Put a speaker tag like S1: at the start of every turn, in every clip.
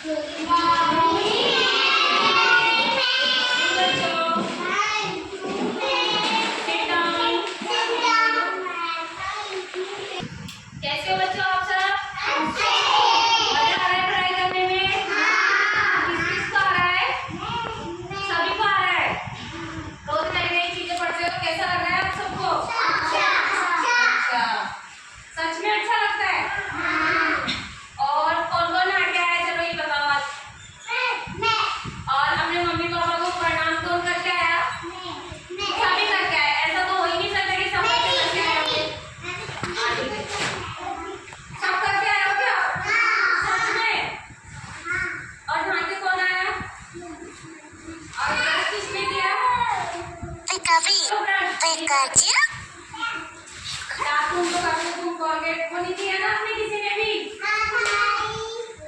S1: कैसे हो बच्चों आप सब? मजा आ रहा है पढ़ाई करने में? किस किस को आ रहा है? सभी को आ रहा है। रोज नई नई चीजें पढ़ते हो, कैसा लग रहा है आप सबको? अच्छा, सच में अच्छा लगता है। और कौन कौन आ गया है, चलो ये बताओ आज। और अपने मम्मी पापा को प्रणाम कौन करके आया? सभी करके आए। ऐसा तो हो ही नहीं सकता कि सब बच्चे करके आए होंगे। सब करके आए हो क्या? सच में? और यहाँ से कौन आया? और ब्रश किसने किया? तुम कोलगेट वो नहीं किया ना आपने किसी ने भी?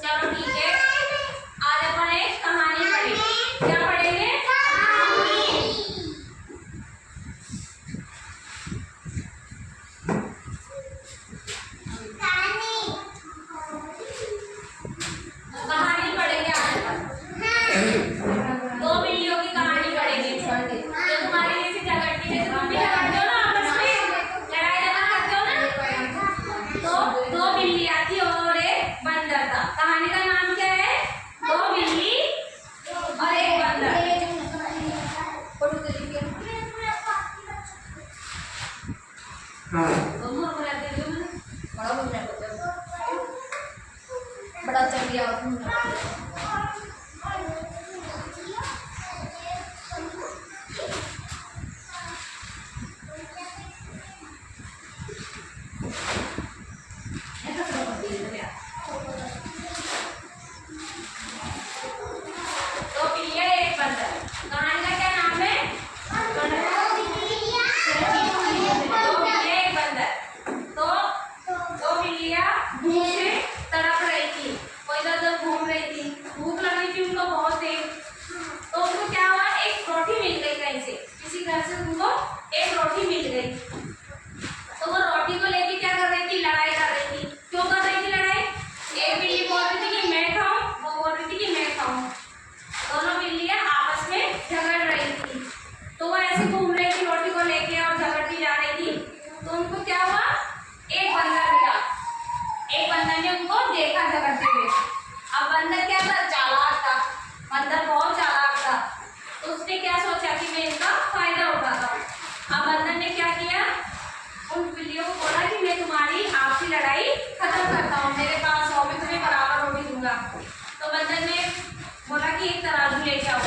S1: चलो ठीक है, आज अपन एक कहानी पढ़ेंगे। क्या पढ़ेंगे? कहानी पढ़ेंगे आज अपन। दो बिल्लियों की कहानी पढ़ेंगे। जो तुम्हारे जैसे झगड़ती है, तुम भी झगड़ते हो ना आपस में, लड़ाई झगड़ा करते हो ना। तो दो बिल्लियां थी और एक बंदर था। कहानी का नाम क्या है? दो बिल्ली और एक बंदर। बड़ा चल गया। दो बिल्लियां एक बंदर। कहानी का क्या नाम है? दो बिल्लियां एक बंदर। तो दो बिल्लियां भूख से तड़प रही थी, वो इधर उधर घूम रही थी, भूख लगी थी उनको बहुत तेज। तो उनको क्या हुआ, एक रोटी मिल गई कहीं से, किसी घर से उनको एक रोटी मिल गई। तो वो रोटी को लेके क्या कर रही थी, लड़ाई कर रही थी। क्यों कर रही थी लड़ाई? एक बिल्ली बोल रही थी कि मैं खाऊं, वो बोल रही थी कि मैं खाऊं। दोनों बिल्लियां आपस में झगड़ रही थी। तो वो ऐसे घूम रही थी रोटी को लेके और झगड़ती जा रही थी। तो उनको क्या हुआ, एक बंदर मिला। एक बंदर ने उनको देखा झगड़ते हुए। अब बंदर क्या था, चालाक था। बंदर बहुत चालाक था। तो उसने क्या सोचा कि मैं इनका फायदा उठाता हूँ। अब बंदर ने क्या किया, उन बिल्लियों को बोला कि मैं तुम्हारी आपसी लड़ाई खत्म करता हूँ, मेरे पास आओ, मैं तुम्हें बराबर रोटी दूंगा। तो बंदर ने बोला कि एक तराजू लेके आओ।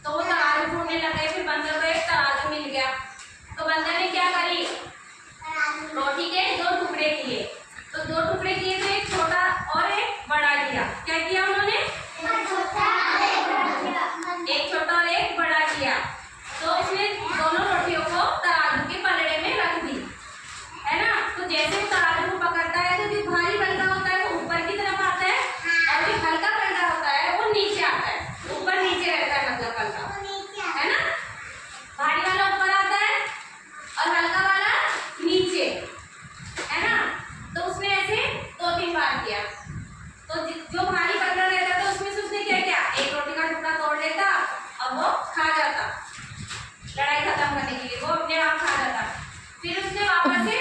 S1: तो वो तराजू ढूंढने लगे, फिर बंदर को एक तराजू मिल गया। तो बंदर ने क्या करी, रोटी के दो टुकड़े किए। तो दो टुकड़े किए तो एक छोटा और एक बड़ा किया। क्या किया उन्होंने? एक छोटा और एक बड़ा किया। तो उसने दोनों रोटियों को तराजू के पलड़े में रख दी, है ना। तो जैसे वो तराजू को पकड़ता है तो जो भारी पलड़ा होता है वो ऊपर की तरफ आता है, और जो हल्का पलड़ा होता है वो नीचे आता है। ऊपर नीचे रहता है, मतलब पलड़ा, है ना। भारी वाला ऊपर आता है और हल्का वाला नीचे, है ना। तो उसने ऐसे 2-3 बार किया। तो जो भारी पलड़ा रहता था उसमें से उसने क्या किया, एक रोटी का टुकड़ा तोड़ लेता और वो खा जाता। लड़ाई खत्म करने के लिए वो अपने आप खा जाता। फिर उसने वापस से